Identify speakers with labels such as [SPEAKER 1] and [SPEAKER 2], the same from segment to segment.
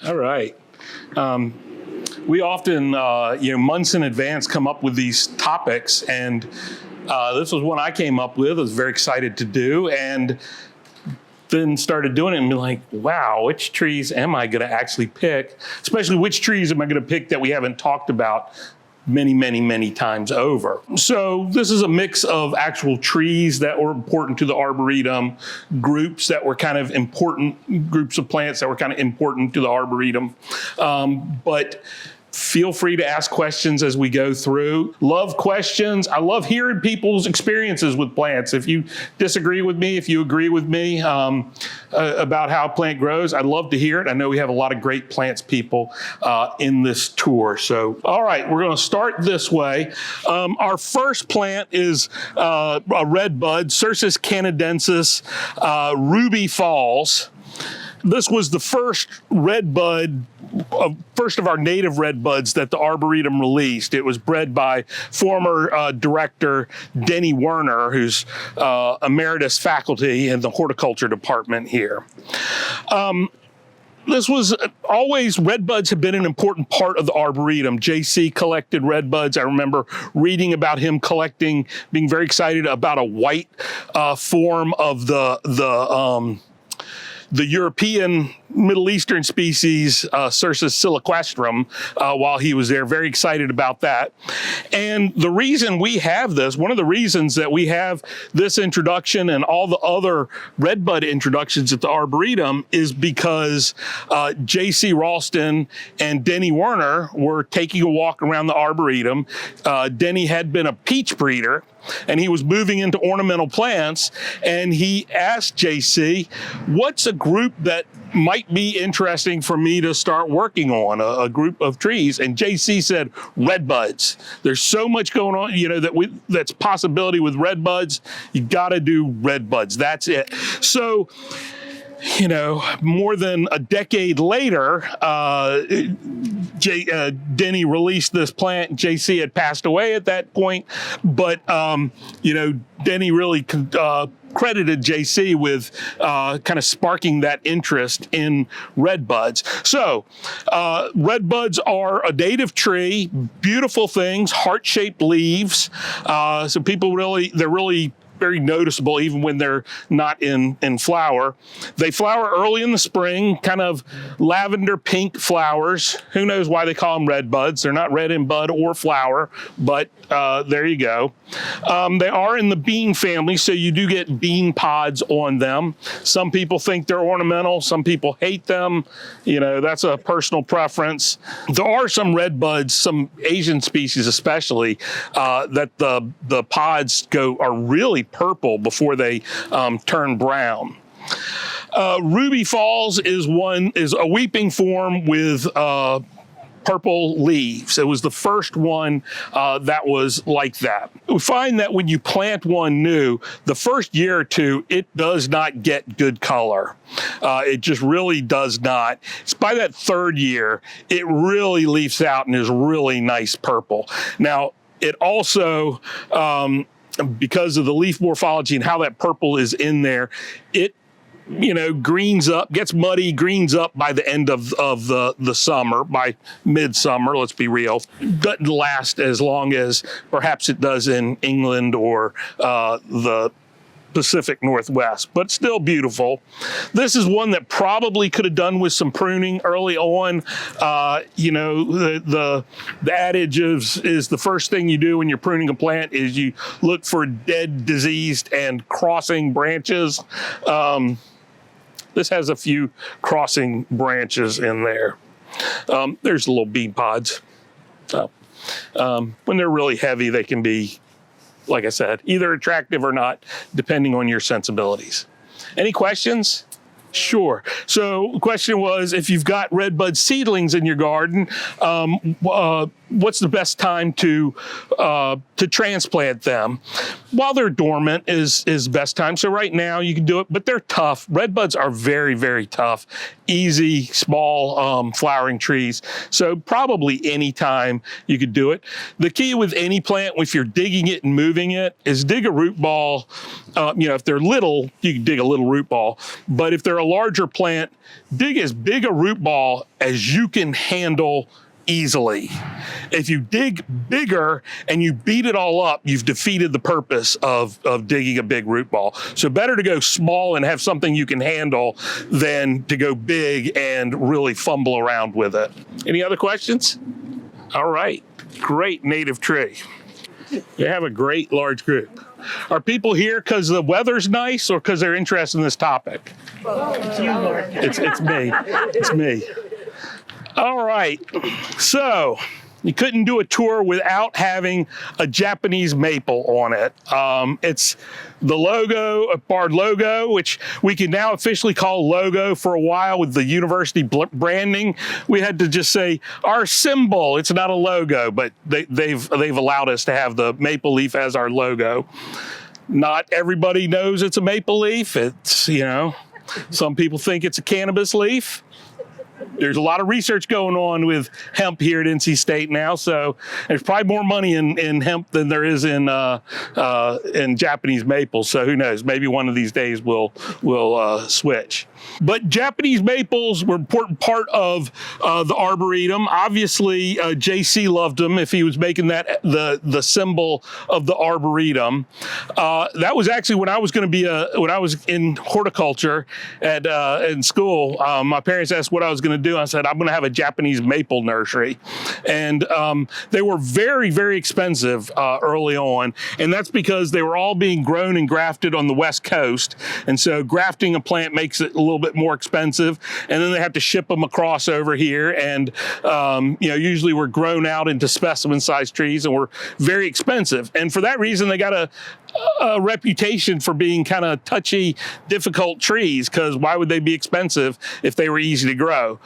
[SPEAKER 1] All right. We often, months in advance come up with these topics, and this was one I came up with. I was very excited to do, and then started doing it and be like, wow, which trees am I going to actually pick? Especially which trees am I going to pick that we haven't talked about many, many, many times over. So this is a mix of actual trees that were important to the Arboretum, groups that were kind of important, groups of plants that were kind of important to the Arboretum. But feel free to ask questions as we go through. Love questions. I love hearing people's experiences with plants. If you disagree with me, if you agree with me about how a plant grows, I'd love to hear it. I know we have a lot of great plants people in this tour. So, all right, we're going to start this way. Our first plant is a red bud, Cercis canadensis, Ruby Falls. This was the first red bud, first of our native red buds that the Arboretum released. It was bred by former director Denny Werner, who's emeritus faculty in the horticulture department here. This was always, red buds have been an important part of the Arboretum. JC collected red buds. I remember reading about him collecting, being very excited about a white form of the European Middle Eastern species, Cercis siliquestrum, while he was there. Very excited about that. And the reason we have this, one of the reasons that we have this introduction and all the other redbud introductions at the Arboretum is because JC Raulston and Denny Werner were taking a walk around the Arboretum. Denny had been a peach breeder, and he was moving into ornamental plants, and he asked JC, what's a group that might be interesting for me to start working on, a group of trees? And JC said, redbuds. There's so much going on, that's possibility with redbuds. You gotta do redbuds, that's it. So, more than a decade later, Denny released this plant. JC had passed away at that point, but Denny really credited JC with kind of sparking that interest in redbuds. So redbuds are a native tree, beautiful things, heart-shaped leaves. So they're really very noticeable even when they're not in flower. They flower early in the spring, kind of lavender pink flowers. Who knows why they call them red buds? They're not red in bud or flower, but there you go. They are in the bean family, so you do get bean pods on them. Some people think they're ornamental. Some people hate them. That's a personal preference. There are some red buds, some Asian species especially, that the pods are really purple before they turn brown. Ruby Falls is a weeping form with purple leaves. It was the first one that was like that. We find that when you plant one new, the first year or two, it does not get good color. It just really does not. It's by that third year, it really leaves out and is really nice purple. Now, it also, because of the leaf morphology and how that purple is in there, it greens up, gets muddy, greens up by the end of the summer, by midsummer, let's be real. Doesn't last as long as perhaps it does in England or the Pacific Northwest, but still beautiful. This is one that probably could have done with some pruning early on. The adage is the first thing you do when you're pruning a plant is you look for dead, diseased, and crossing branches. This has a few crossing branches in there. There's little bean pods. So, when they're really heavy, they can be, like I said, either attractive or not, depending on your sensibilities. Any questions? Sure. So the question was, if you've got redbud seedlings in your garden, what's the best time to transplant them? While they're dormant is best time. So right now you can do it, but they're tough. Redbuds are very, very tough, easy, small flowering trees. So probably any time you could do it. The key with any plant, if you're digging it and moving it, is dig a root ball. If they're little, you can dig a little root ball. But if they're they're a larger plant, dig as big a root ball as you can handle easily. If you dig bigger and you beat it all up, you've defeated the purpose of digging a big root ball. So better to go small and have something you can handle than to go big and really fumble around with it. Any other questions? All right, great native tree. You have a great large group. Are people here because the weather's nice or because they're interested in this topic? It's me. It's me. All right. So you couldn't do a tour without having a Japanese maple on it. It's the logo, a Bard logo, which we can now officially call logo. For a while with the university branding, we had to just say our symbol. It's not a logo, but they've allowed us to have the maple leaf as our logo. Not everybody knows it's a maple leaf. It's, you know, some people think it's a cannabis leaf. There's a lot of research going on with hemp here at NC State now, so there's probably more money in hemp than there is in Japanese maples. So who knows? Maybe one of these days we'll switch. But Japanese maples were an important part of the Arboretum. Obviously, JC loved them if he was making that the symbol of the Arboretum. That was actually when I was going to be when I was in horticulture in school. My parents asked what I was going to do. I said, I'm going to have a Japanese maple nursery. And they were very, very expensive early on. And that's because they were all being grown and grafted on the West Coast. And so grafting a plant makes it a little bit more expensive. And then they have to ship them across over here. And, you know, usually we're grown out into specimen sized trees and we're very expensive. And for that reason, they got a reputation for being kind of touchy, difficult trees, because why would they be expensive if they were easy to grow?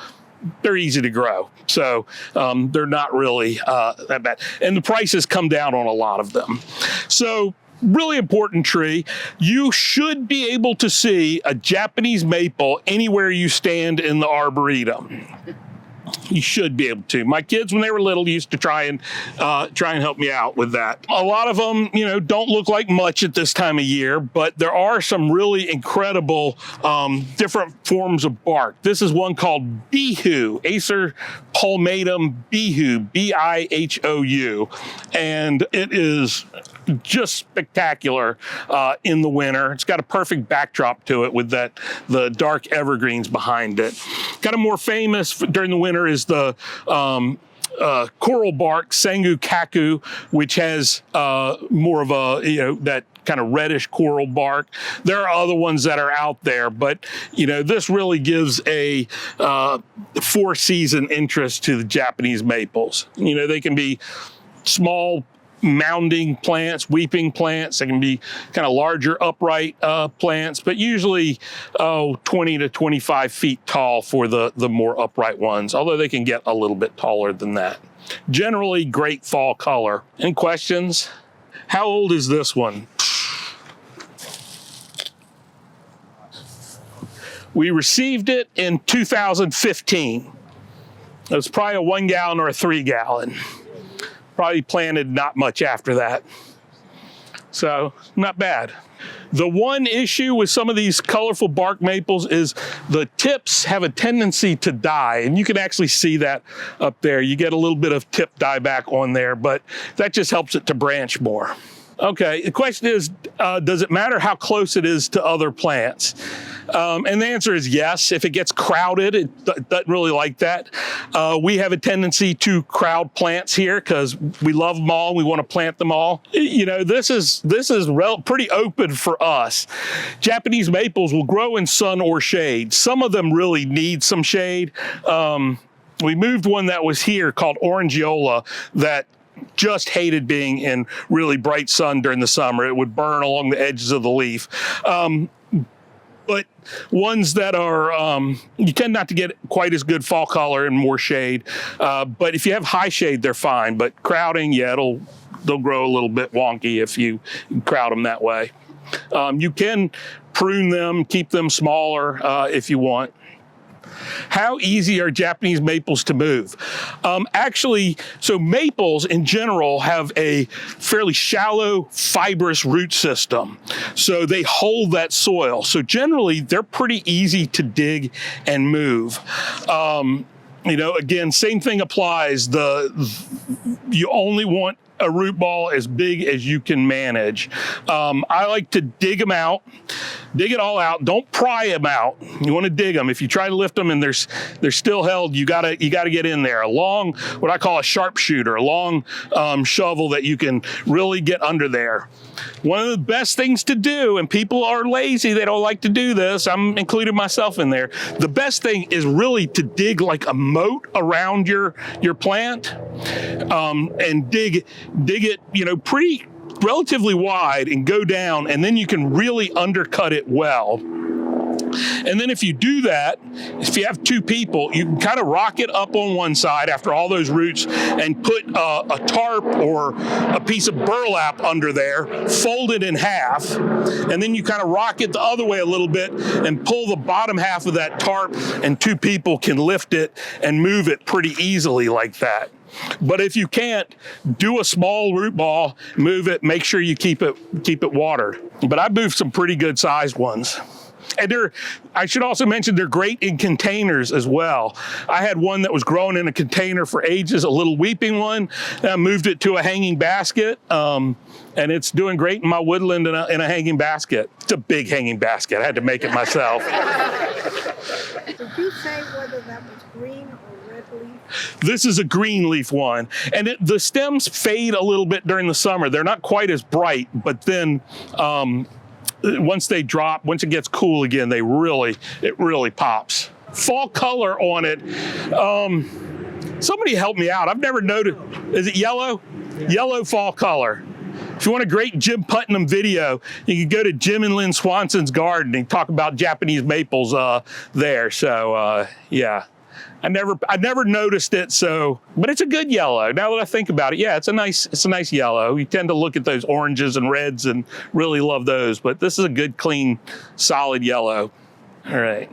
[SPEAKER 1] They're easy to grow, so they're not really that bad. And the prices come down on a lot of them. So really important tree. You should be able to see a Japanese maple anywhere you stand in the Arboretum. You should be able to. My kids, when they were little, used to try and help me out with that. A lot of them, you know, don't look like much at this time of year, but there are some really incredible different forms of bark. This is one called Bihou, Acer palmatum Bihou, B-I-H-O-U, and it is just spectacular in the winter. It's got a perfect backdrop to it with the dark evergreens behind it. Kind of more famous during the winter is the coral bark, Sengu kaku, which has more of a, you know, that kind of reddish coral bark. There are other ones that are out there, but you know, this really gives a four-season interest to the Japanese maples. You know, they can be small mounding plants, weeping plants. They can be kind of larger upright plants, but usually 20 to 25 feet tall for the more upright ones, although they can get a little bit taller than that. Generally great fall color. Any questions? How old is this one? We received it in 2015. It was probably a 1 gallon or a 3 gallon. Probably planted not much after that. So not bad. The one issue with some of these colorful bark maples is the tips have a tendency to die, and you can actually see that up there. You get a little bit of tip dieback on there, but that just helps it to branch more. Okay, the question is, does it matter how close it is to other plants? And the answer is yes. If it gets crowded, it doesn't really like that. We have a tendency to crowd plants here because we love them all. We want to plant them all. You know, this is pretty open for us. Japanese maples will grow in sun or shade. Some of them really need some shade. We moved one that was here called Orangiola that just hated being in really bright sun during the summer. It would burn along the edges of the leaf. But ones that are, you tend not to get quite as good fall color and more shade. But if you have high shade, they're fine. But crowding, yeah, they'll grow a little bit wonky if you crowd them that way. You can prune them, keep them smaller if you want. How easy are Japanese maples to move? Actually, so maples in general have a fairly shallow, fibrous root system. So they hold that soil. So generally, they're pretty easy to dig and move. You know, again, same thing applies. You only want a root ball as big as you can manage. I like to dig them out, dig it all out. Don't pry them out. You want to dig them. If you try to lift them and they're still held, you gotta get in there. A long, what I call a sharpshooter, a long shovel that you can really get under there. One of the best things to do, and people are lazy, they don't like to do this, I'm including myself in there. The best thing is really to dig like a moat around your plant, and dig it, you know, pretty relatively wide and go down, and then you can really undercut it well. And then if you do that, if you have two people, you can kind of rock it up on one side after all those roots and put a tarp or a piece of burlap under there, fold it in half, and then you kind of rock it the other way a little bit and pull the bottom half of that tarp, and two people can lift it and move it pretty easily like that. But if you can't, do a small root ball, move it, make sure you keep it watered. But I moved some pretty good sized ones. And I should also mention they're great in containers as well. I had one that was growing in a container for ages, a little weeping one. And I moved it to a hanging basket, and it's doing great in my woodland in a hanging basket. It's a big hanging basket. I had to make it myself.
[SPEAKER 2] Did you say whether that was green or red leaf?
[SPEAKER 1] This is a green leaf one, and the stems fade a little bit during the summer. They're not quite as bright, but then once they drop, once it gets cool again, it really pops. Fall color on it. Somebody help me out. I've never noticed. Is it yellow? Yeah. Yellow fall color. If you want a great Jim Putnam video, you can go to Jim and Lynn Swanson's garden and talk about Japanese maples there. So yeah. I never noticed it, but it's a good yellow. Now that I think about it, yeah, it's a nice yellow. You tend to look at those oranges and reds and really love those, but this is a good, clean, solid yellow. All right,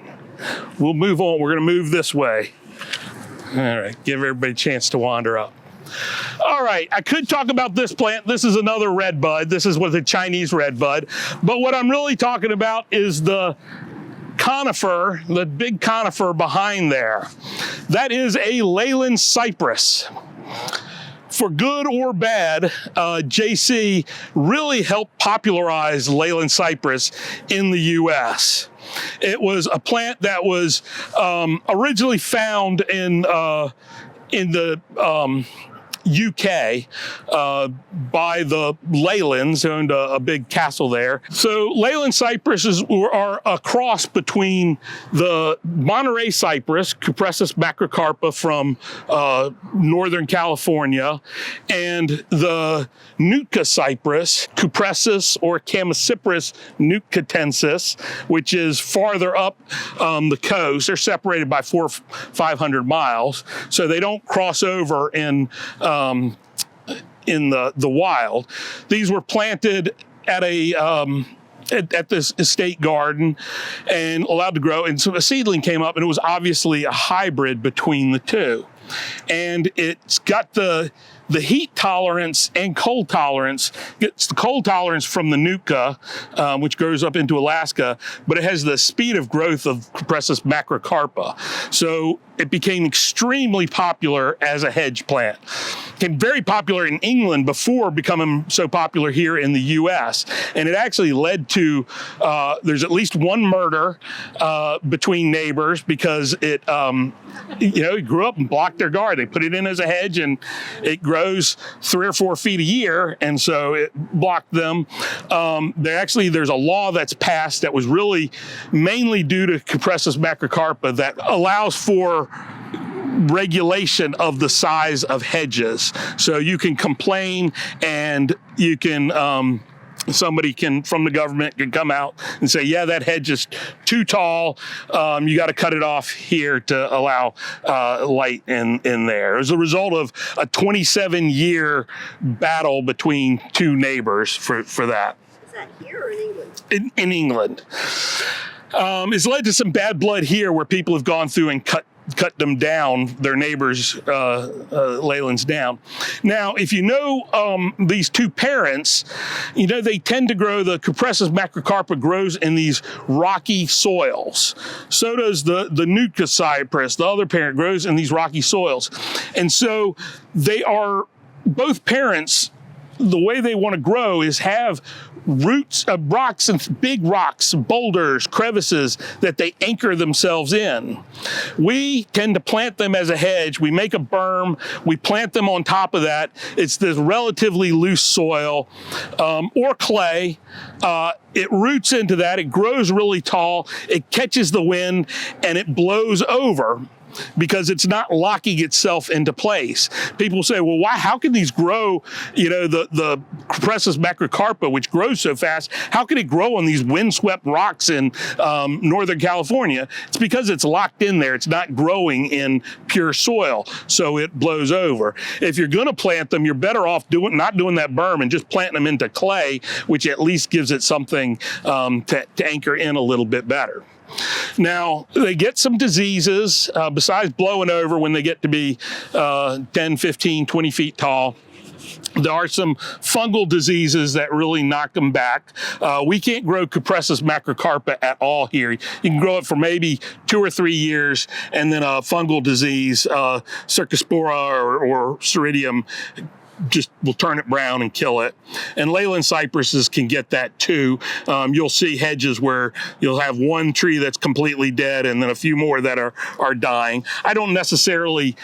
[SPEAKER 1] we'll move on. We're gonna move this way. All right, give everybody a chance to wander up. All right, I could talk about this plant. This is another red bud. This is a Chinese red bud, but what I'm really talking about is the conifer, the big conifer behind there. That is a leyland cypress. For good or bad, JC really helped popularize leyland cypress in the U.S. It was a plant that was originally found in the UK by the Leylands, who owned a big castle there. So Leyland cypresses are a cross between the Monterey cypress, Cuprocyparis macrocarpa from Northern California, and the Nootka cypress, Cupressus or Cuprocyparis nootkatensis, which is farther up the coast. They're separated by 400 or 500 miles, so they don't cross over in the wild. These were planted at at this estate garden and allowed to grow. And so a seedling came up, and it was obviously a hybrid between the two. And it's got the heat tolerance and cold tolerance. It's the cold tolerance from the Nootka, which grows up into Alaska, but it has the speed of growth of Cuprocyparis macrocarpa. So it became extremely popular as a hedge plant. Became very popular in England before becoming so popular here in the US. And it actually led to, there's at least one murder between neighbors because it grew up and blocked their garden. They put it in as a hedge, and it grows 3 or 4 feet a year, and so it blocked them. There's a law that's passed that was really mainly due to Cuprocyparis macrocarpa that allows for regulation of the size of hedges. So you can complain, and you can somebody from the government can come out and say, yeah, that hedge is too tall. You got to cut it off here to allow light in there. As a result of a 27-year battle between two neighbors for that.
[SPEAKER 2] Is that here or in England?
[SPEAKER 1] In England. It's led to some bad blood here where people have gone through and cut them down, their neighbors' leylands down. Now, if you know these two parents, you know they tend to grow, the Cuprocyparis macrocarpa grows in these rocky soils. So does the Cuprocyparis, the other parent, grows in these rocky soils. And so they are, both parents, the way they want to grow is have roots of rocks and big rocks, boulders, crevices that they anchor themselves in. We tend to plant them as a hedge. We make a berm, we plant them on top of that. It's this relatively loose soil or clay. It roots into that, it grows really tall, it catches the wind, and it blows over, because it's not locking itself into place. People say, well, why? How can these grow? You know, the Cuprocyparis macrocarpa, which grows so fast, how can it grow on these windswept rocks in Northern California? It's because it's locked in there. It's not growing in pure soil, so it blows over. If you're going to plant them, you're better off not doing that berm and just planting them into clay, which at least gives it something to anchor in a little bit better. Now, they get some diseases besides blowing over when they get to be 10, 15, 20 feet tall. There are some fungal diseases that really knock them back. We can't grow Cuprocyparis macrocarpa at all here. You can grow it for maybe 2 or 3 years, and then a fungal disease, Cercis or Ceridium, just will turn it brown and kill it. And leyland cypresses can get that too. You'll see hedges where you'll have one tree that's completely dead and then a few more that are dying. I don't necessarily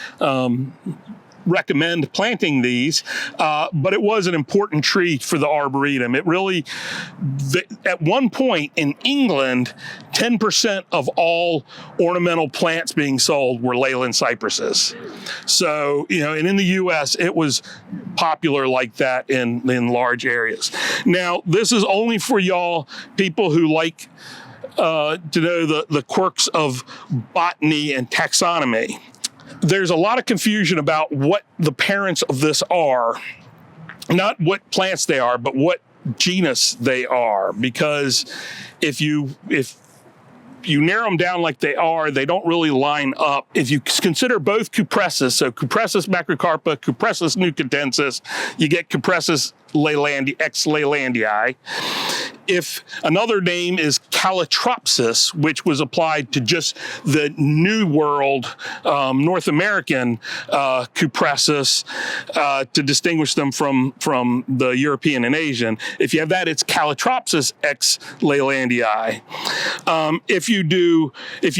[SPEAKER 1] recommend planting these, but it was an important tree for the Arboretum. It really, at one point in England, 10% of all ornamental plants being sold were leyland cypresses. So, you know, and in the US, it was popular like that in large areas. Now, this is only for y'all people who like to know the quirks of botany and taxonomy. There's a lot of confusion about what the parents of this are, not what plants they are, but what genus they are. Because if you narrow them down like they are, they don't really line up. If you consider both Cuprocyparis, so Cuprocyparis macrocarpa, Cuprocyparis nucatensis, you get Cuprocyparis leylandii, X leylandii. If another name is calotropsis, which was applied to just the New World North American Cuprocyparis to distinguish them from the European and Asian. If you have that, it's calotropsis X leylandii. If you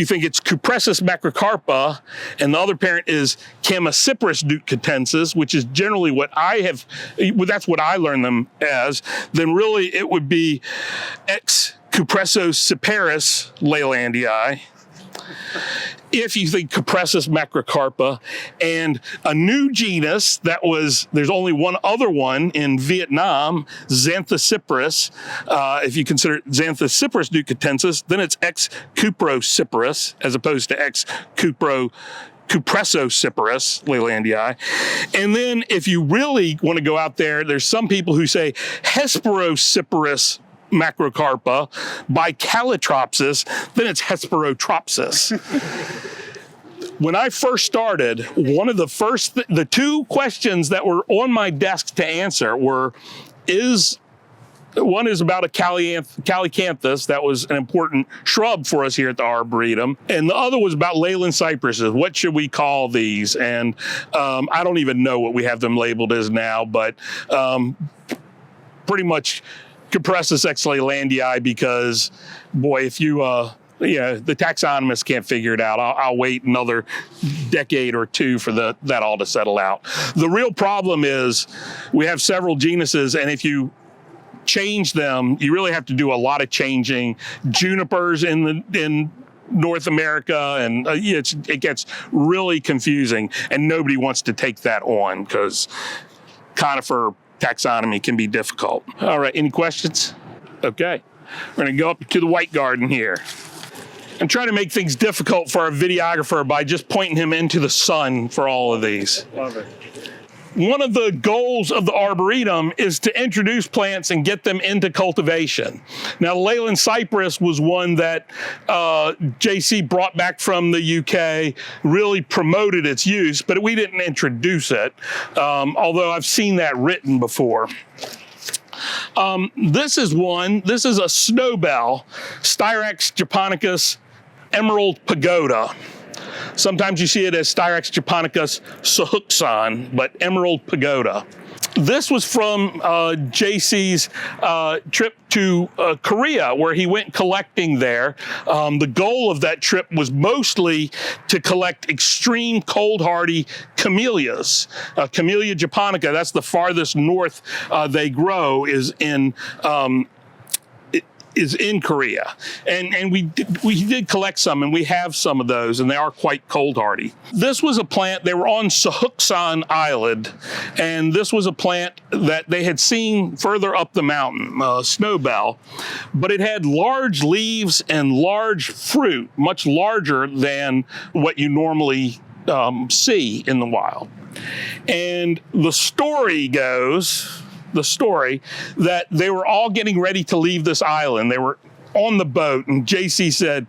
[SPEAKER 1] think it's Cuprocyparis macrocarpa, and the other parent is Cuprocyparis nucatensis, which is generally that's what I learned them as, then really it would be X Cuprocyparis leylandii. If you think Cuprocyparis macrocarpa, and a new genus there's only one other one in Vietnam, Xanthocyparis. If you consider Xanthocyparis nucatensis, then it's X Cuprocyparis as opposed to X Cuprocyparis leylandii. And then if you really want to go out there's some people who say Hesperocyparis macrocarpa by calotropsis, then it's Hesperotropsis. When I first started, one of the two questions that were on my desk to answer one is about a calycanthus that was an important shrub for us here at the Arboretum. And the other was about leyland cypresses. What should we call these? And I don't even know what we have them labeled as now, but pretty much Cuprocyparis X leylandii, because, boy, if the taxonomists can't figure it out. I'll wait another decade or two for that all to settle out. The real problem is we have several genuses, and if you change them, you really have to do a lot of changing. Junipers in North America, and it gets really confusing, and nobody wants to take that on because conifer taxonomy can be difficult. All right, any questions? Okay, we're gonna go up to the white garden here. I'm trying to make things difficult for our videographer by just pointing him into the sun for all of these.
[SPEAKER 3] Love it.
[SPEAKER 1] one of the goals of the Arboretum is to introduce plants and get them into cultivation. Now, Leyland cypress was one that JC brought back from the UK, really promoted its use, but we didn't introduce it, although I've seen that written before. This is a snowbell, Styrax japonicus, Emerald Pagoda. Sometimes you see it as Styrax japonicus sahuxan, but Emerald Pagoda. This was from JC's trip to Korea, where he went collecting there. The goal of that trip was mostly to collect extreme cold-hardy camellias. Camellia japonica, that's the farthest north they grow, is in Korea. And we did collect some, and we have some of those, and they are quite cold hardy. This was a plant, they were on Sahuxan Island, and this was a plant that they had seen further up the mountain, snowbell, but it had large leaves and large fruit, much larger than what you normally see in the wild. And the story goes, that they were all getting ready to leave this island. They were on the boat, and JC said,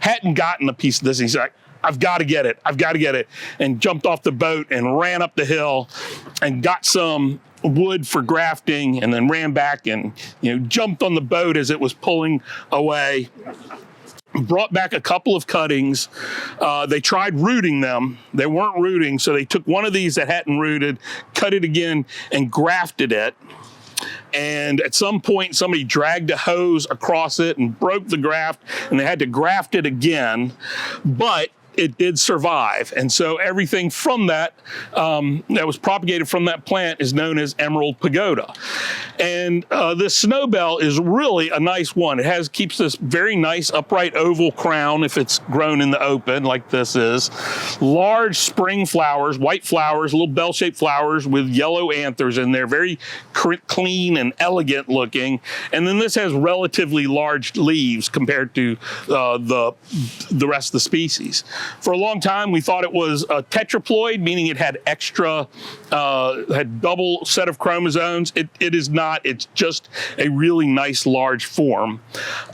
[SPEAKER 1] hadn't gotten a piece of this. He's like, I've got to get it, and jumped off the boat and ran up the hill and got some wood for grafting, and then ran back and jumped on the boat as it was pulling away. Brought back a couple of cuttings. They tried rooting them. They weren't rooting, so they took one of these that hadn't rooted, cut it again, and grafted it. And at some point, somebody dragged a hose across it and broke the graft, and they had to graft it again. But it did survive. And so everything from that, that was propagated from that plant is known as Emerald Pagoda. And this snowbell is really a nice one. It keeps this very nice upright oval crown if it's grown in the open like this is. Large spring flowers, white flowers, little bell-shaped flowers with yellow anthers in there, very clean and elegant looking. And then this has relatively large leaves compared to the rest of the species. For a long time, we thought it was a tetraploid, meaning it had had double set of chromosomes. It is not. It's just a really nice large form.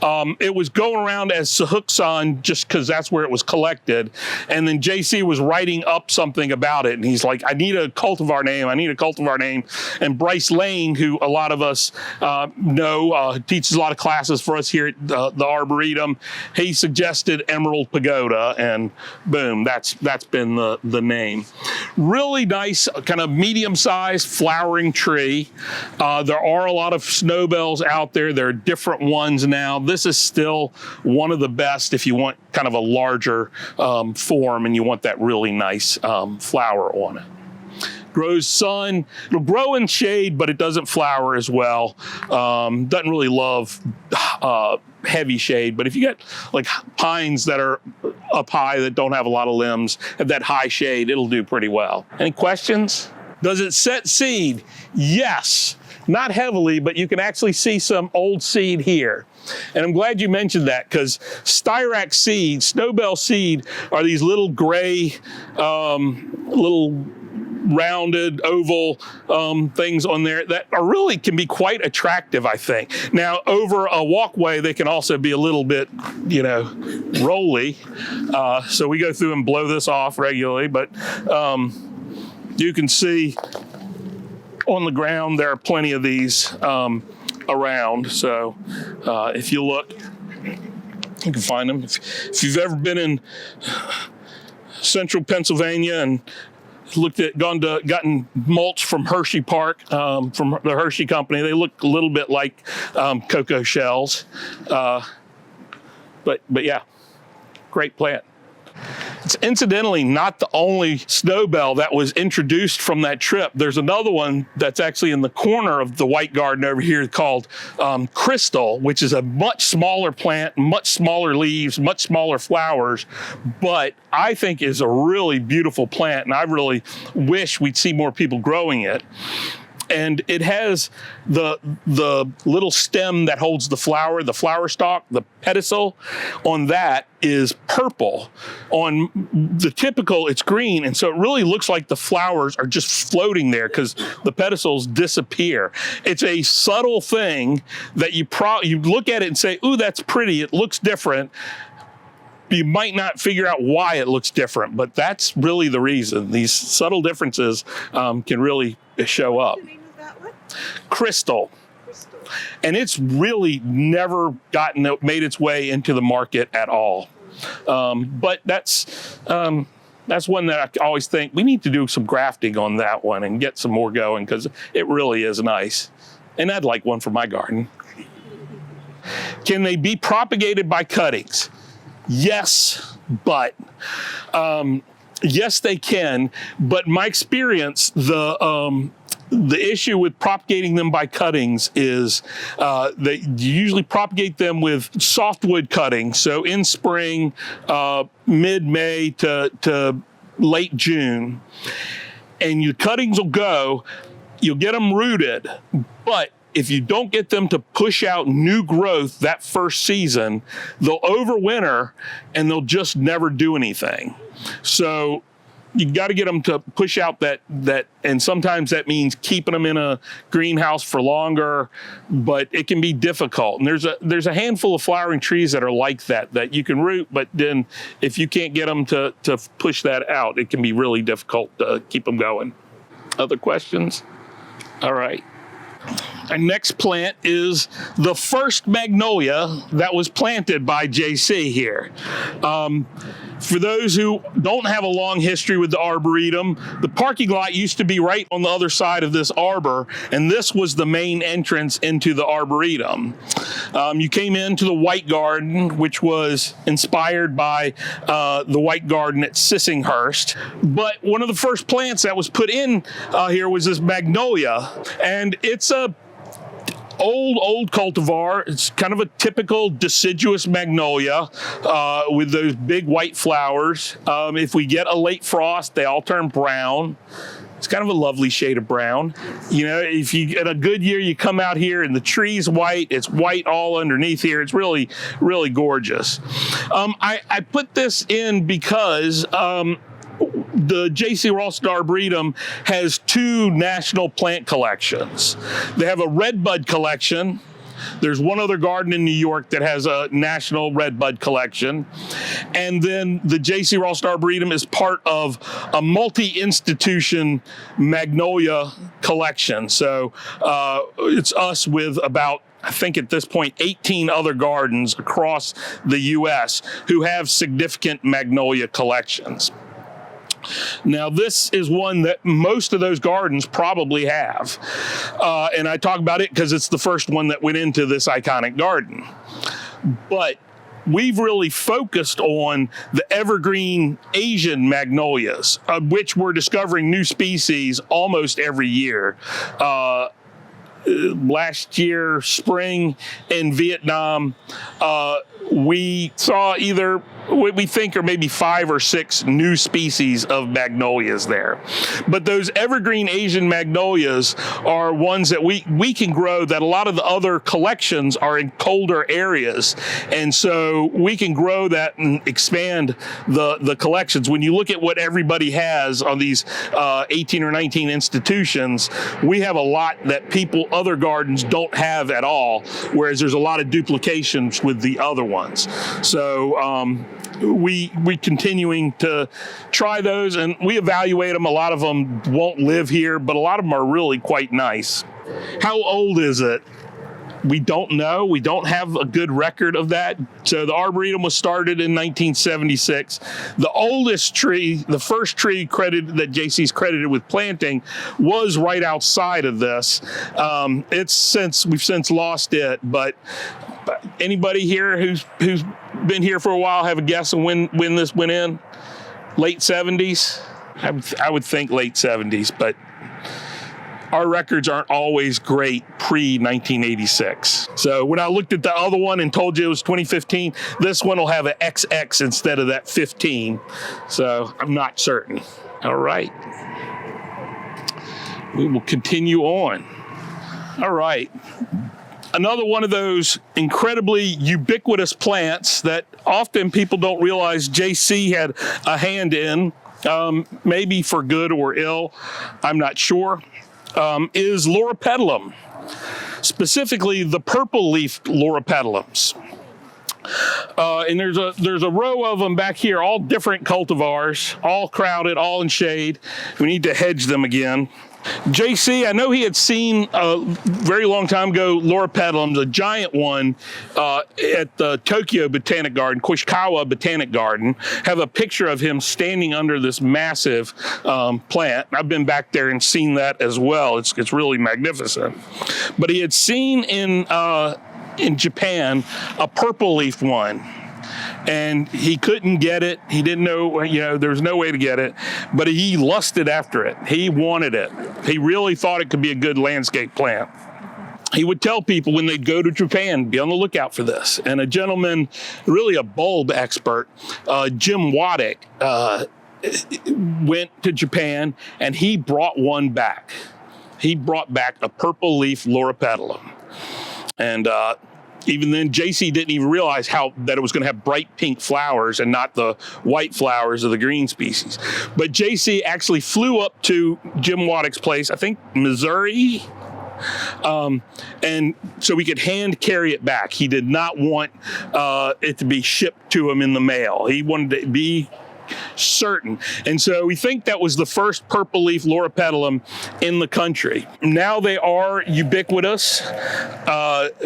[SPEAKER 1] It was going around as Sahuxan just because that's where it was collected. And then JC was writing up something about it. And he's like, I need a cultivar name. And Bryce Lane, who a lot of us know, teaches a lot of classes for us here at the Arboretum, he suggested Emerald Pagoda, and boom, that's been the name. Really nice, kind of medium-sized flowering tree. There are a lot of snowbells out there. There are different ones now. This is still one of the best if you want kind of a larger form and you want that really nice flower on it. Grows sun. It'll grow in shade, but it doesn't flower as well. Doesn't really love heavy shade, but if you get like pines that are up high that don't have a lot of limbs, have that high shade, it'll do pretty well. Any questions? Does it set seed? Yes. Not heavily, but you can actually see some old seed here. And I'm glad you mentioned that, because Styrax seed, snowbell seed, are these little gray, little rounded oval things on there that really can be quite attractive, I think. Now, over a walkway, they can also be a little bit, rolly. So we go through and blow this off regularly, but you can see on the ground, there are plenty of these around. So if you look, you can find them. If you've ever been in central Pennsylvania and gotten mulch from Hershey Park, from the Hershey Company, they look a little bit like cocoa shells. But yeah, great plant. It's incidentally not the only snowbell that was introduced from that trip. There's another one that's actually in the corner of the White Garden over here called Crystal, which is a much smaller plant, much smaller leaves, much smaller flowers, but I think is a really beautiful plant, and I really wish we'd see more people growing it. and it has the little stem that holds the flower stalk, the pedicel on that is purple. On the typical, it's green, and so it really looks like the flowers are just floating there because the pedicels disappear. It's a subtle thing that you look at it and say, "Ooh, that's pretty. It looks different." You might not figure out why it looks different, but that's really the reason. These subtle differences can really show up.
[SPEAKER 2] What's the name of that one?
[SPEAKER 1] Crystal.
[SPEAKER 2] Crystal.
[SPEAKER 1] And it's really never made its way into the market at all. But that's one that I always think we need to do some grafting on that one and get some more going because it really is nice. And I'd like one for my garden. Can they be propagated by cuttings? Yes, but yes, they can. But my experience, the issue with propagating them by cuttings is that you usually propagate them with softwood cuttings. So in spring, mid-May to late June, and your cuttings will go. You'll get them rooted, but if you don't get them to push out new growth that first season, they'll overwinter and they'll just never do anything. So you got to get them to push out that, and sometimes that means keeping them in a greenhouse for longer, but it can be difficult. And there's a handful of flowering trees that are like that you can root, but then if you can't get them to push that out, it can be really difficult to keep them going. Other questions? All right. Our next plant is the first magnolia that was planted by JC here. For those who don't have a long history with the Arboretum, the parking lot used to be right on the other side of this arbor, and this was the main entrance into the Arboretum. You came into the White Garden, which was inspired by the White Garden at Sissinghurst. But one of the first plants that was put in here was this magnolia, and it's a old cultivar. It's kind of a typical deciduous magnolia with those big white flowers. If we get a late frost, they all turn brown. It's kind of a lovely shade of brown. You know, if you get a good year, you come out here and the tree's white. It's white all underneath here. It's really, really gorgeous. I put this in because the JC Raulston Arboretum has two national plant collections. They have a redbud collection. There's one other garden in New York that has a national redbud collection. And then the JC Raulston Arboretum is part of a multi-institution magnolia collection. So it's us with about, I think at this point, 18 other gardens across the U.S. who have significant magnolia collections. Now, this is one that most of those gardens probably have. And I talk about it because it's the first one that went into this iconic garden. But we've really focused on the evergreen Asian magnolias, of which we're discovering new species almost every year. Last year, spring in Vietnam, we saw either what we think are maybe 5 or 6 new species of magnolias there. But those evergreen Asian magnolias are ones that we can grow that a lot of the other collections are in colder areas. And so we can grow that and expand the collections. When you look at what everybody has on these 18 or 19 institutions, we have a lot that other gardens don't have at all, whereas there's a lot of duplications with the other ones. So we continuing to try those, and we evaluate them. A lot of them won't live here, but a lot of them are really quite nice. How old is it? We don't know. We don't have a good record of that. So the Arboretum was started in 1976. The oldest tree, the first tree that JC's credited with planting, was right outside of this. We've since lost it, but anybody here who's been here for a while have a guess on when this went in? Late 70s? I would think late 70s, but our records aren't always great pre-1986. So when I looked at the other one and told you it was 2015, this one will have an XX instead of that 15. So I'm not certain. All right. we will continue on. All right. Another one of those incredibly ubiquitous plants that often people don't realize JC had a hand in, maybe for good or ill, I'm not sure, is Loropetalum, specifically the purple-leafed Loropetalums. And there's a row of them back here, all different cultivars, all crowded, all in shade. We need to hedge them again. JC, I know he had seen a very long time ago Loropetalum, the giant one, at the Tokyo Botanic Garden, Koishikawa Botanic Garden. Have a picture of him standing under this massive plant. I've been back there and seen that as well. It's really magnificent. But he had seen in Japan a purple leaf one. And he couldn't get it. He didn't know, there was no way to get it, but he lusted after it. He wanted it. He really thought it could be a good landscape plant. He would tell people when they'd go to Japan, be on the lookout for this. And a gentleman, really a bulb expert, Jim Waddick, went to Japan and he brought one back. He brought back a purple leaf Loropetalum. And, even then, JC didn't even realize that it was going to have bright pink flowers and not the white flowers of the green species. But JC actually flew up to Jim Waddick's place, I think Missouri, and so we could hand carry it back. He did not want it to be shipped to him in the mail. He wanted to be certain. And so we think that was the first purple leaf Loropetalum in the country. Now they are ubiquitous.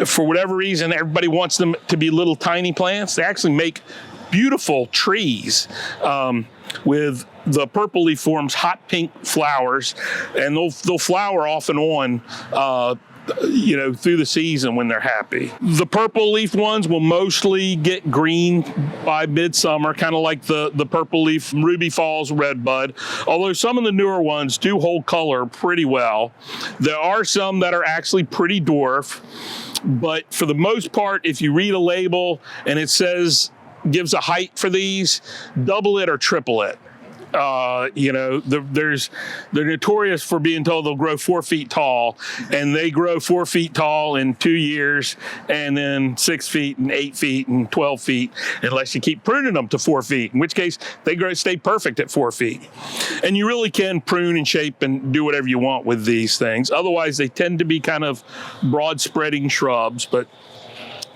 [SPEAKER 1] For whatever reason, everybody wants them to be little tiny plants. They actually make beautiful trees with the purple leaf forms hot pink flowers, and they'll flower off and on through the season when they're happy. The purple leaf ones will mostly get green by midsummer, kind of like the purple leaf Ruby Falls redbud, although some of the newer ones do hold color pretty well. There are some that are actually pretty dwarf, but for the most part, if you read a label and it gives a height for these, double it or triple it. They're notorious for being told they'll grow 4 feet tall, and they grow 4 feet tall in 2 years, and then 6 feet and 8 feet and 12 feet, unless you keep pruning them to 4 feet, in which case they stay perfect at 4 feet. And you really can prune and shape and do whatever you want with these things. Otherwise, they tend to be kind of broad spreading shrubs, but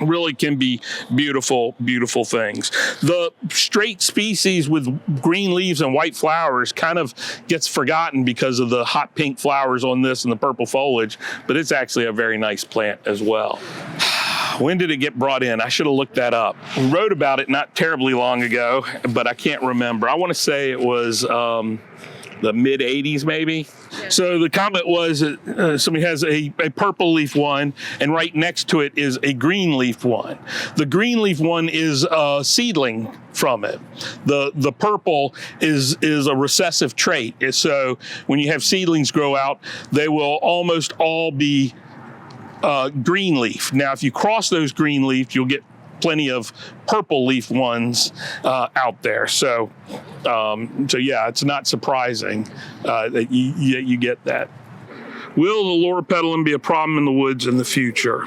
[SPEAKER 1] really can be beautiful, beautiful things. The straight species with green leaves and white flowers kind of gets forgotten because of the hot pink flowers on this and the purple foliage, but it's actually a very nice plant as well. When did it get brought in? I should have looked that up. We wrote about it not terribly long ago, but I can't remember. I want to say it was the mid 80s maybe. Yeah. So the comment was somebody has a purple leaf one, and right next to it is a green leaf one. The green leaf one is a seedling from it. The purple is a recessive trait. So when you have seedlings grow out, they will almost all be green leaf. Now, if you cross those green leaf, you'll get plenty of purple leaf ones out there. So yeah, it's not surprising that you get that. Will the Loropetalum be a problem in the woods in the future?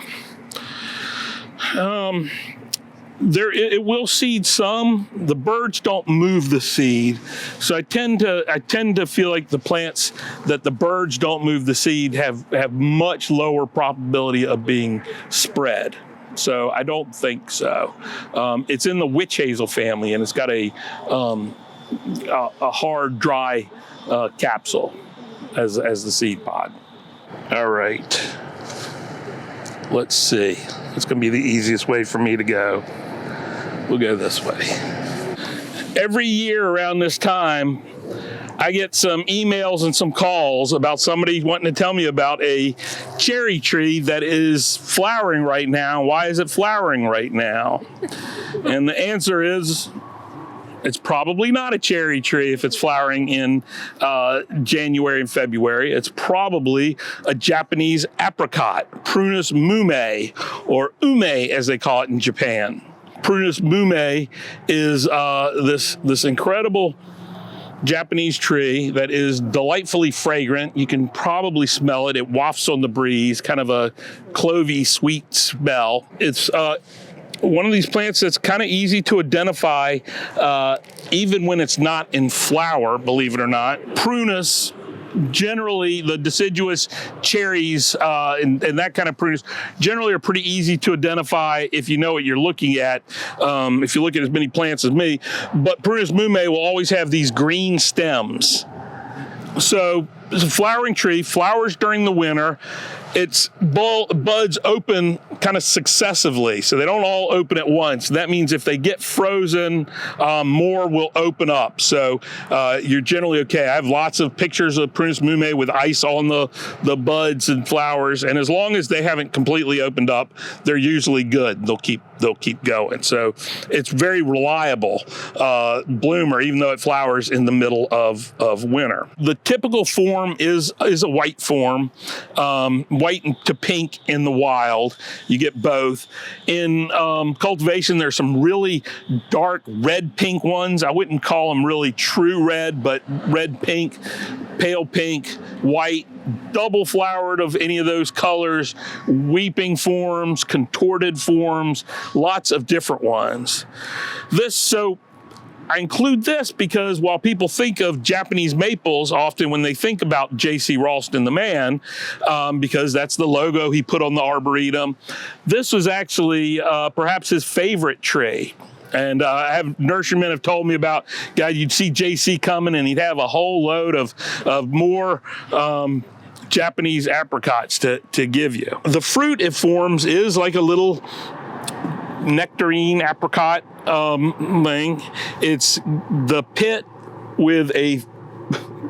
[SPEAKER 1] It will seed some. The birds don't move the seed, so I tend to feel like the plants that the birds don't move the seed have much lower probability of being spread. So I don't think so. It's in the witch hazel family, and it's got a hard, dry capsule as the seed pod. All right. Let's see. It's going to be the easiest way for me to go. We'll go this way. Every year around this time, I get some emails and some calls about somebody wanting to tell me about a cherry tree that is flowering right now. Why is it flowering right now? And the answer is, it's probably not a cherry tree if it's flowering in January and February. It's probably a Japanese apricot, Prunus mume, or ume as they call it in Japan. Prunus mume is this incredible Japanese tree that is delightfully fragrant. You can probably smell it. It wafts on the breeze, kind of a clovey, sweet smell. It's one of these plants that's kind of easy to identify, even when it's not in flower, believe it or not. Prunus, generally the deciduous cherries and that kind of prunus generally are pretty easy to identify if you know what you're looking at, if you look at as many plants as me. But Prunus mume will always have these green stems. So it's a flowering tree, flowers during the winter. Its buds open kind of successively, so they don't all open at once. That means if they get frozen, more will open up. So you're generally okay. I have lots of pictures of Prunus mume with ice on the buds and flowers, and as long as they haven't completely opened up, they're usually good. They'll keep going. So it's very reliable bloomer, even though it flowers in the middle of winter. The typical form is a white form. White to pink in the wild. You get both. In cultivation, there's some really dark red-pink ones. I wouldn't call them really true red, but red-pink, pale pink, white, double flowered of any of those colors, weeping forms, contorted forms, lots of different ones. I include this because while people think of Japanese maples often when they think about JC Raulston the man, because that's the logo he put on the Arboretum, this was actually perhaps his favorite tree. And I have nurserymen have told me about, God, you'd see JC coming and he'd have a whole load of more Japanese apricots to give you. The fruit it forms is like a little nectarine apricot thing. It's the pit with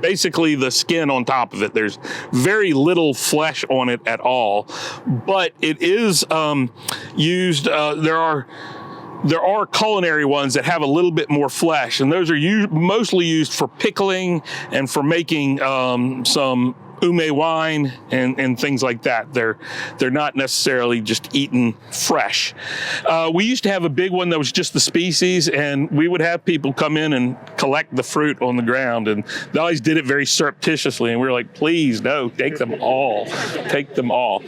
[SPEAKER 1] basically the skin on top of it. There's very little flesh on it at all, but it is used. There are culinary ones that have a little bit more flesh, and those are mostly used for pickling and for making some ume wine and things like that. They're not necessarily just eaten fresh. We used to have a big one that was just the species, and we would have people come in and collect the fruit on the ground, and they always did it very surreptitiously, and we were like, please, no, take them all. Take them all.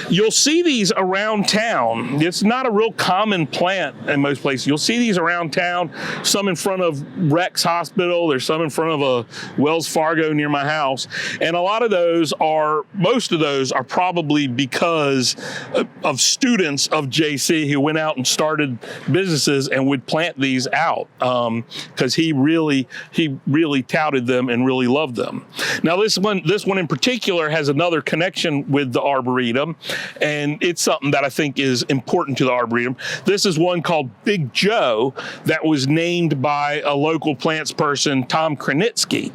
[SPEAKER 1] You'll see these around town. It's not a real common plant in most places. You'll see these around town, some in front of Rex Hospital. There's some in front of a Wells Fargo near my house, and most of those are probably because of students of JC who went out and started businesses and would plant these out because he really touted them and really loved them. Now this one in particular has another connection with the Arboretum, and it's something that I think is important to the Arboretum. This is one called Big Joe that was named by a local plants person, Tom Kranitsky.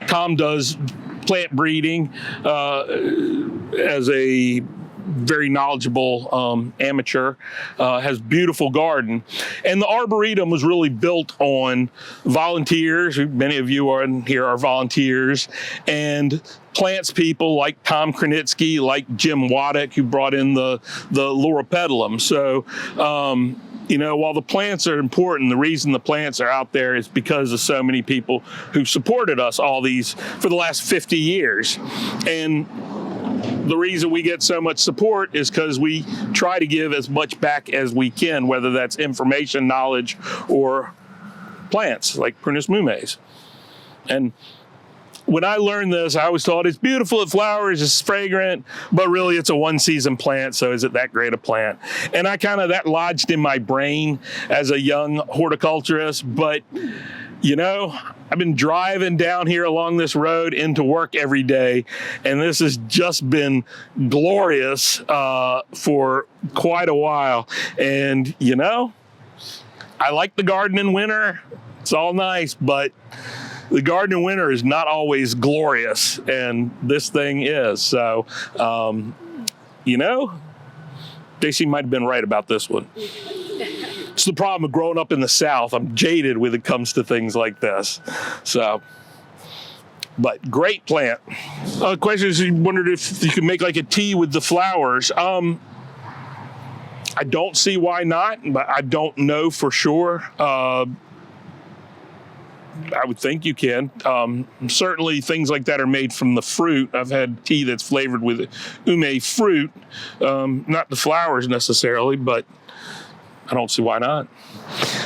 [SPEAKER 1] Tom does plant breeding as a very knowledgeable amateur, has beautiful garden. And the Arboretum was really built on volunteers. Many of you on here are volunteers, and plants people like Tom Kranitsky, like Jim Waddick, who brought in the Loropetalum. So, while the plants are important, the reason the plants are out there is because of so many people who supported us for the last 50 years. And the reason we get so much support is because we try to give as much back as we can, whether that's information, knowledge, or plants like Prunus mumes. And when I learned this, I always thought it's beautiful, it flowers, it's fragrant, but really it's a one-season plant, so is it that great a plant? And that lodged in my brain as a young horticulturist, but I've been driving down here along this road into work every day, and this has just been glorious for quite a while. And, I like the garden in winter. It's all nice, but the garden in winter is not always glorious, and this thing is. So, JC might have been right about this one. It's the problem of growing up in the South. I'm jaded when it comes to things like this. So, but great plant. Question is, you wondered if you could make like a tea with the flowers. I don't see why not, but I don't know for sure. I would think you can. Certainly things like that are made from the fruit. I've had tea that's flavored with ume fruit, not the flowers necessarily, but I don't see why not.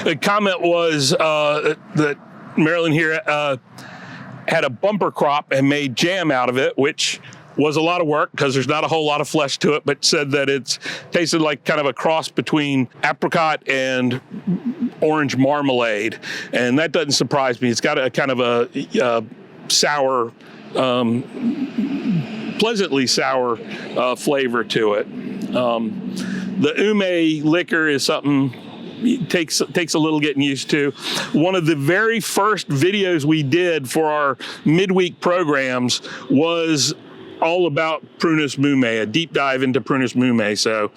[SPEAKER 1] The comment was that Marilyn here had a bumper crop and made jam out of it, which was a lot of work because there's not a whole lot of flesh to it, but said that it tasted like kind of a cross between apricot and orange marmalade. And that doesn't surprise me. It's got a kind of a sour, pleasantly sour flavor to it. The ume liquor is something takes a little getting used to. One of the very first videos we did for our midweek programs was all about Prunus mume, a deep dive into Prunus mume. So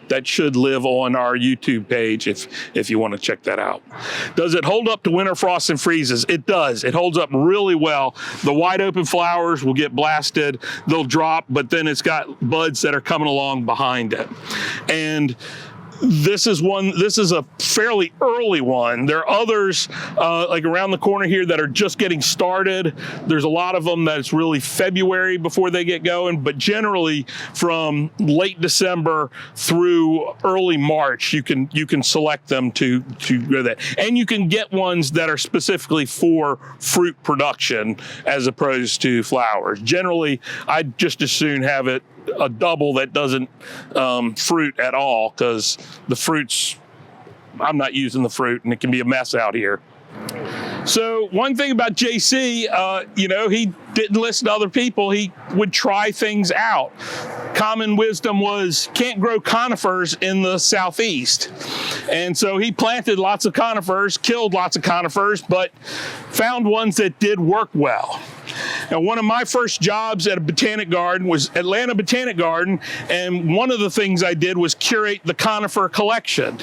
[SPEAKER 1] that should live on our YouTube page if you want to check that out. Does it hold up to winter frosts and freezes? It does. It holds up really well. The wide open flowers will get blasted. They'll drop, but then it's got buds that are coming along behind it. And this is a fairly early one. There are others like around the corner here that are just getting started. There's a lot of them that it's really February before they get going, but generally from late December through early March, you can select them to grow that. And you can get ones that are specifically for fruit production as opposed to flowers. Generally, I'd just as soon have it a double that doesn't fruit at all, because the fruits, I'm not using the fruit and it can be a mess out here. So one thing about JC, he didn't listen to other people. He would try things out. Common wisdom was can't grow conifers in the southeast. And so he planted lots of conifers, killed lots of conifers, but found ones that did work well. Now, one of my first jobs at a botanic garden was Atlanta Botanic Garden, and one of the things I did was curate the conifer collection.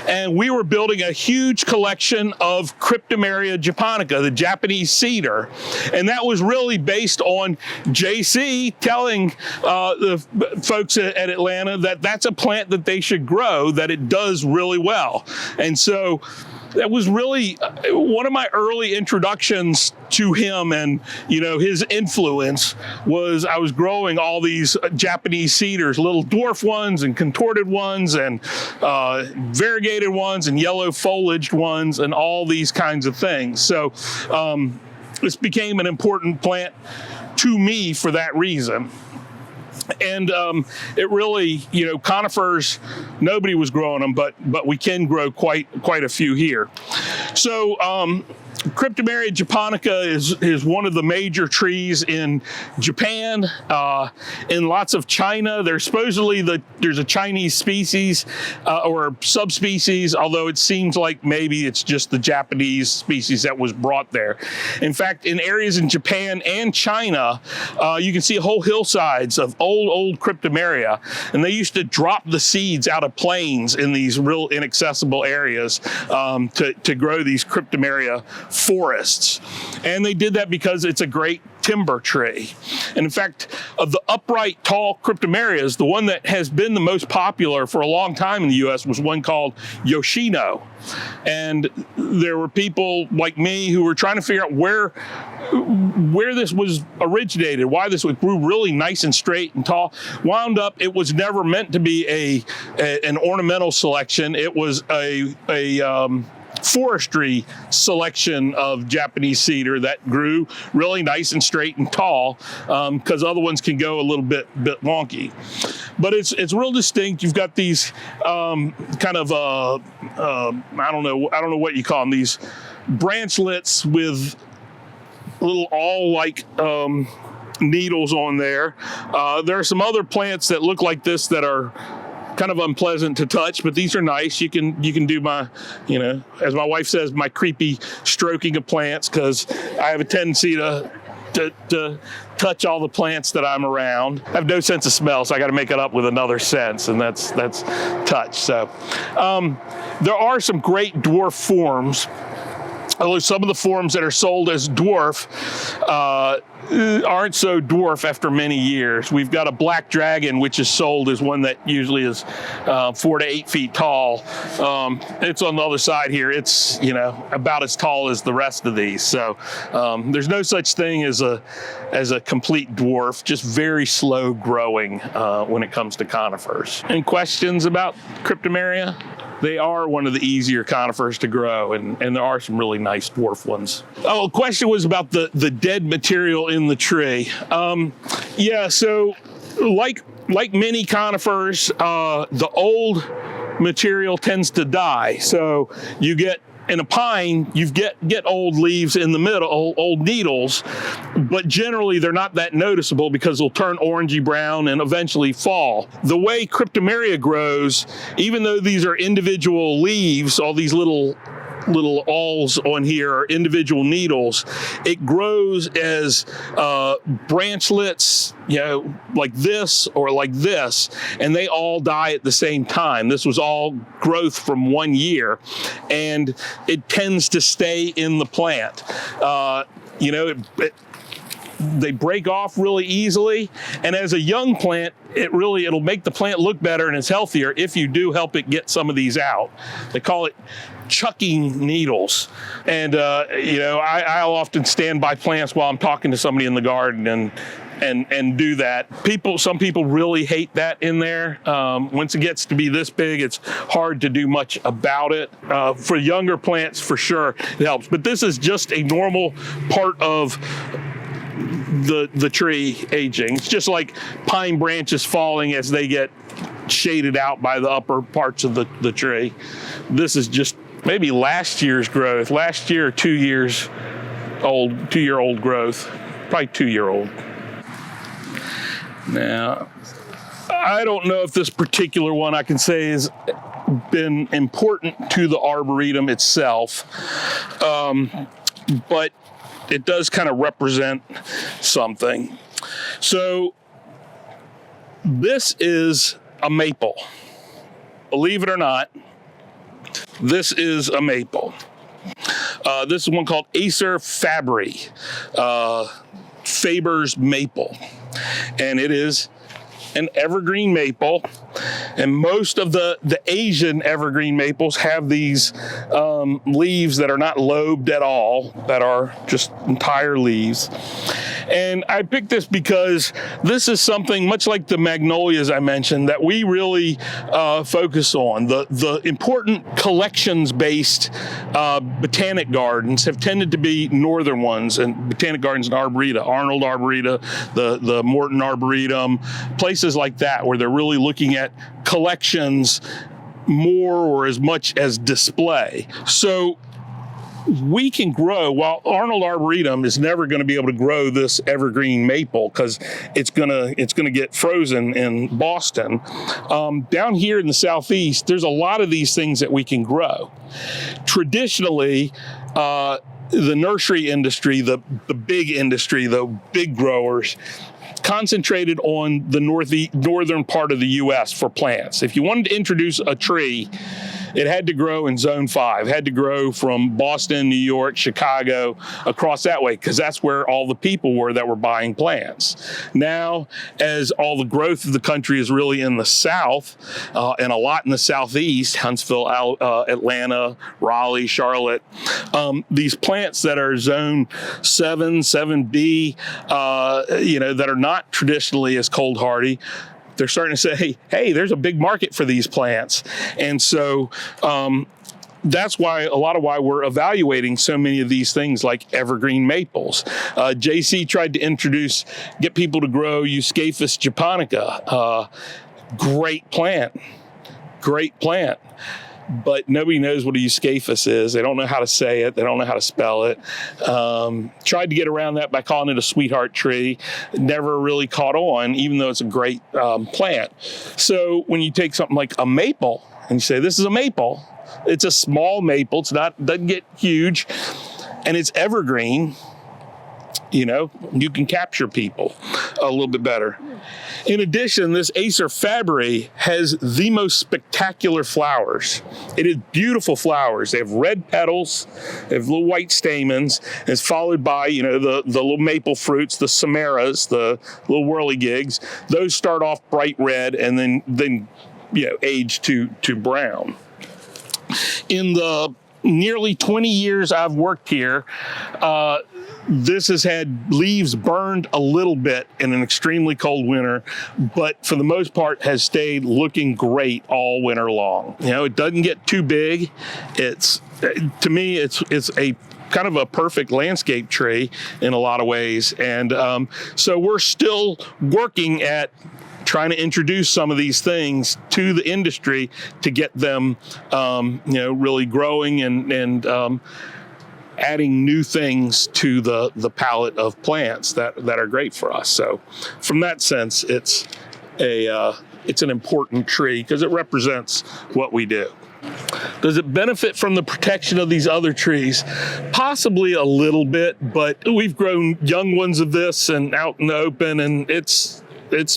[SPEAKER 1] And we were building a huge collection of Cryptomeria japonica, the Japanese cedar. And that was really based on JC telling the folks at Atlanta that that's a plant that they should grow, that it does really well. And so that was really one of my early introductions to him, and his influence was I was growing all these Japanese cedars, little dwarf ones and contorted ones and variegated ones and yellow foliaged ones and all these kinds of things. So this became an important plant to me for that reason. And it really, conifers, nobody was growing them, but we can grow quite a few here. So Cryptomeria japonica is one of the major trees in Japan, in lots of China. There's supposedly there's a Chinese species or subspecies, although it seems like maybe it's just the Japanese species that was brought there. In fact, in areas in Japan and China, you can see whole hillsides of old Cryptomeria, and they used to drop the seeds out of planes in these real inaccessible areas to grow these Cryptomeria forests. And they did that because it's a great timber tree. And in fact, of the upright tall Cryptomerias, the one that has been the most popular for a long time in the US was one called Yoshino. And there were people like me who were trying to figure out where this was originated, why this grew really nice and straight and tall. Wound up, it was never meant to be an ornamental selection. It was a forestry selection of Japanese cedar that grew really nice and straight and tall, because other ones can go a little bit wonky. But it's real distinct. You've got these kind of I don't know what you call them, these branchlets with little awl-like needles on there. There are some other plants that look like this that are kind of unpleasant to touch, but these are nice. You can do my, as my wife says, my creepy stroking of plants, because I have a tendency to touch all the plants that I'm around. I have no sense of smell, so I got to make it up with another sense, and that's touch. So there are some great dwarf forms. although some of the forms that are sold as dwarf aren't so dwarf after many years. We've got a black dragon, which is sold as one that usually is 4 to 8 feet tall. It's on the other side here. It's, you know, about as tall as the rest of these. So there's no such thing as a complete dwarf, just very slow growing when it comes to conifers. Any questions about Cryptomeria? They are one of the easier conifers to grow, and there are some really nice dwarf ones. Oh, the question was about the dead material in the tree. Yeah, so like many conifers, the old material tends to die. So you get, in a pine, you get old leaves in the middle, old needles, but generally they're not that noticeable because they'll turn orangey brown and eventually fall. The way Cryptomeria grows, even though these are individual leaves, all these little awls on here are individual needles, it grows as branchlets, you know, like this or like this, and they all die at the same time. This was all growth from 1 year, and it tends to stay in the plant. You know, they break off really easily, and as a young plant, it'll make the plant look better and it's healthier if you do help it get some of these out. They call it chucking needles. And you know, I'll often stand by plants while I'm talking to somebody in the garden and do that. Some people really hate that in there. Once it gets to be this big, it's hard to do much about it. For younger plants, for sure, it helps. But this is just a normal part of the tree aging. It's just like pine branches falling as they get shaded out by the upper parts of the tree. This is just maybe last year's growth. Last year, 2 years old, 2-year-old growth, probably 2-year-old. Now, I don't know if this particular one I can say has been important to the Arboretum itself, but it does kind of represent something. So this is a maple. Believe it or not, this is a maple. This is one called Acer Fabry, Faber's maple. And it is an evergreen maple, and most of the Asian evergreen maples have these leaves that are not lobed at all, that are just entire leaves. And I picked this because this is something much like the magnolias I mentioned that we really focus on. The important collections-based botanic gardens have tended to be northern ones, and botanic gardens and arboreta, Arnold Arboretum, the Morton Arboretum, places like that where they're really looking at collections more or as much as display. So we can grow, while Arnold Arboretum is never going to be able to grow this evergreen maple because it's gonna get frozen in Boston. Down here in the Southeast, there's a lot of these things that we can grow. Traditionally, the nursery industry, the big industry, the big growers, concentrated on the northern part of the U.S. for plants. If you wanted to introduce a tree, it had to grow in Zone 5, had to grow from Boston, New York, Chicago, across that way, because that's where all the people were that were buying plants. Now, as all the growth of the country is really in the South, and a lot in the Southeast, Huntsville, Atlanta, Raleigh, Charlotte, these plants that are Zone 7, 7B, that are not traditionally as cold hardy, they're starting to say, hey, there's a big market for these plants. And so that's why we're evaluating so many of these things like evergreen maples. JC tried to get people to grow Eucaphus japonica. Great plant. But nobody knows what a Eucaphus is. They don't know how to say it. They don't know how to spell it. Tried to get around that by calling it a sweetheart tree. Never really caught on, even though it's a great plant. So when you take something like a maple and you say, this is a maple, it's a small maple. Doesn't get huge, and it's evergreen. you know, you can capture people a little bit better. In addition, this Acer fabri has the most spectacular flowers. It is beautiful flowers. They have red petals, they have little white stamens, and it's followed by, you know, the little maple fruits, the samaras, the little whirligigs. Those start off bright red and then you know, age to brown. In the nearly 20 years I've worked here, this has had leaves burned a little bit in an extremely cold winter, but for the most part has stayed looking great all winter long. You know, it doesn't get too big. It's, to me, it's a kind of a perfect landscape tree in a lot of ways. And so we're still working at trying to introduce some of these things to the industry to get them, you know, really growing and adding new things to the palette of plants that are great for us. So from that sense, it's an important tree because it represents what we do. Does it benefit from the protection of these other trees? Possibly a little bit, but we've grown young ones of this and out in the open, and it's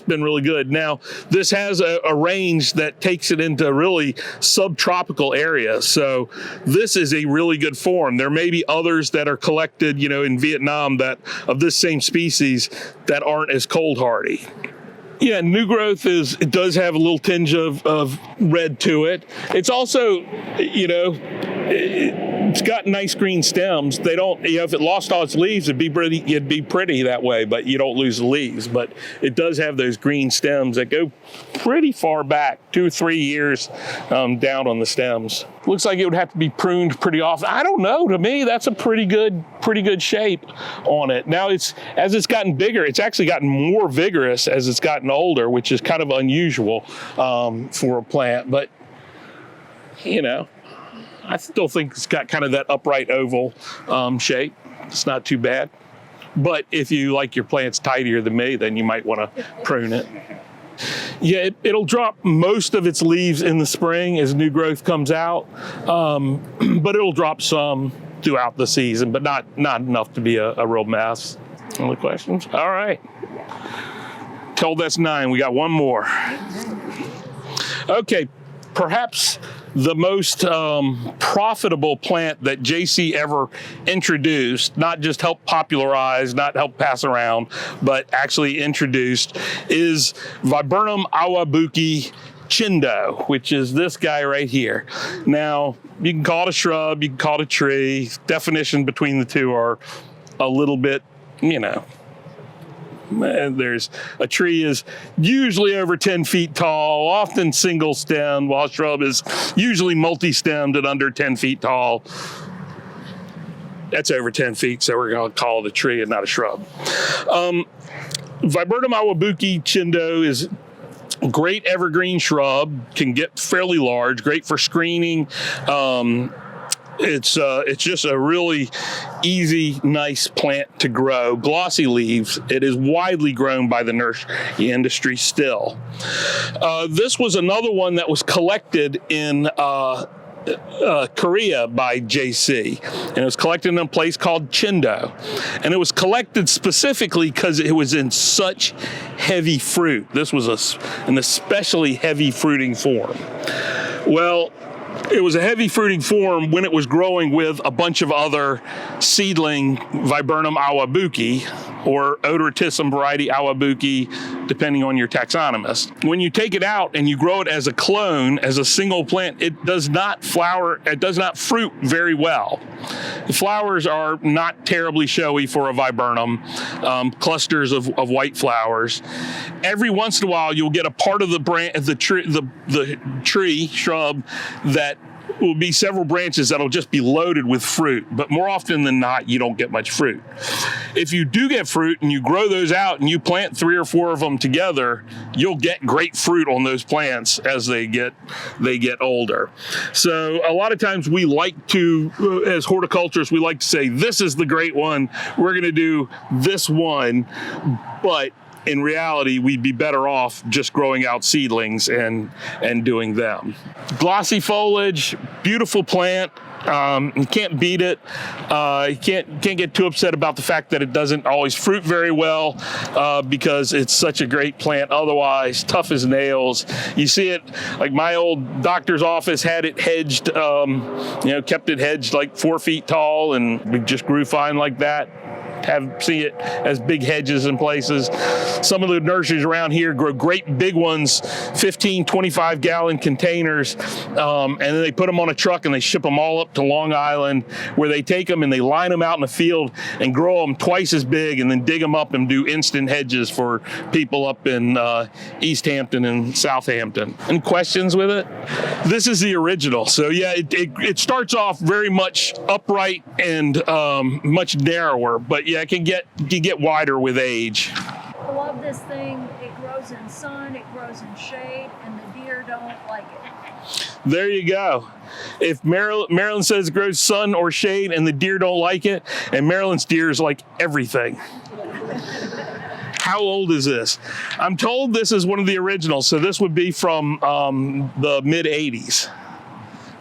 [SPEAKER 1] been really good. Now, this has a range that takes it into really subtropical areas. So this is a really good form. There may be others that are collected, you know, in Vietnam that of this same species that aren't as cold hardy. Yeah, new growth it does have a little tinge of red to it. It's also, you know, it's got nice green stems. They don't, you know, if it lost all its leaves, it'd be pretty that way, but you don't lose the leaves. But it does have those green stems that go pretty far back, 2 or 3 years down on the stems. Looks like it would have to be pruned pretty often. I don't know. To me, that's a pretty good shape on it. Now, as it's gotten bigger, it's actually gotten more vigorous as it's gotten older, which is kind of unusual for a plant. But, you know, I still think it's got kind of that upright oval shape. It's not too bad. But if you like your plants tidier than me, then you might want to prune it. Yeah, it'll drop most of its leaves in the spring as new growth comes out, but it'll drop some throughout the season, but not enough to be a real mess. Any questions? All right. Told that's 9. We got one more. Okay, perhaps the most profitable plant that JC ever introduced, not just helped popularize, not help pass around, but actually introduced, is Viburnum awabuki chindo, which is this guy right here. Now, you can call it a shrub, you can call it a tree. Definition between the two are a little bit, you know, there's a tree is usually over 10 feet tall, often single stemmed, while a shrub is usually multi-stemmed and under 10 feet tall. That's over 10 feet, so we're going to call it a tree and not a shrub. Viburnum awabuki chindo is a great evergreen shrub, can get fairly large, great for screening. It's just a really easy, nice plant to grow. Glossy leaves. It is widely grown by the nursery industry still. This was another one that was collected in Korea by JC, and it was collected in a place called Chindo, and it was collected specifically because it was in such heavy fruit. This was an especially heavy fruiting form. Well, it was a heavy fruiting form when it was growing with a bunch of other seedling Viburnum awabuki or Odoratism variety awabuki, depending on your taxonomist. When you take it out and you grow it as a clone, as a single plant, it does not flower, it does not fruit very well. The flowers are not terribly showy for a viburnum, clusters of white flowers. Every once in a while, you'll get a part of the tree, shrub, that will be several branches that'll just be loaded with fruit, but more often than not, you don't get much fruit. If you do get fruit and you grow those out and you plant 3 or 4 of them together, you'll get great fruit on those plants as they get older. So a lot of times we like to, as horticulturists, we like to say, this is the great one, we're going to do this one, but in reality, we'd be better off just growing out seedlings and doing them. Glossy foliage, beautiful plant, You can't beat it. You can't get too upset about the fact that it doesn't always fruit very well because it's such a great plant otherwise, tough as nails. You see it, like my old doctor's office had it hedged, kept it hedged like 4 feet tall, and it just grew fine like that. See it as big hedges in places. Some of the nurseries around here grow great big ones, 15, 25 gallon containers, and then they put them on a truck and they ship them all up to Long Island, where they take them and they line them out in the field and grow them twice as big, and then dig them up and do instant hedges for people up in East Hampton and Southampton. Any questions with it? This is the original. So yeah, it starts off very much upright and much narrower, but yeah, it can get wider with age.
[SPEAKER 3] I love this thing. It grows in sun, it grows in shade, and the deer don't like it.
[SPEAKER 1] There you go. If Maryland says it grows sun or shade and the deer don't like it, and Maryland's deers like everything. How old is this? I'm told this is one of the originals, so this would be from the mid-'80s.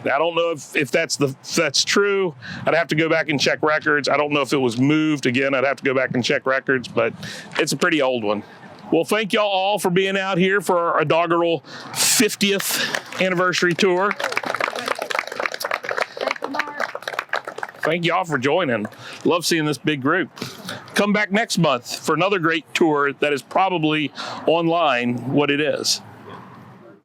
[SPEAKER 1] I don't know if that's true. I'd have to go back and check records. I don't know if it was moved. Again, I'd have to go back and check records, but it's a pretty old one. Well, thank y'all all for being out here for our inaugural 50th anniversary tour. Thank y'all for joining. Love seeing this big group. Come back next month for another great tour that is probably online what it is.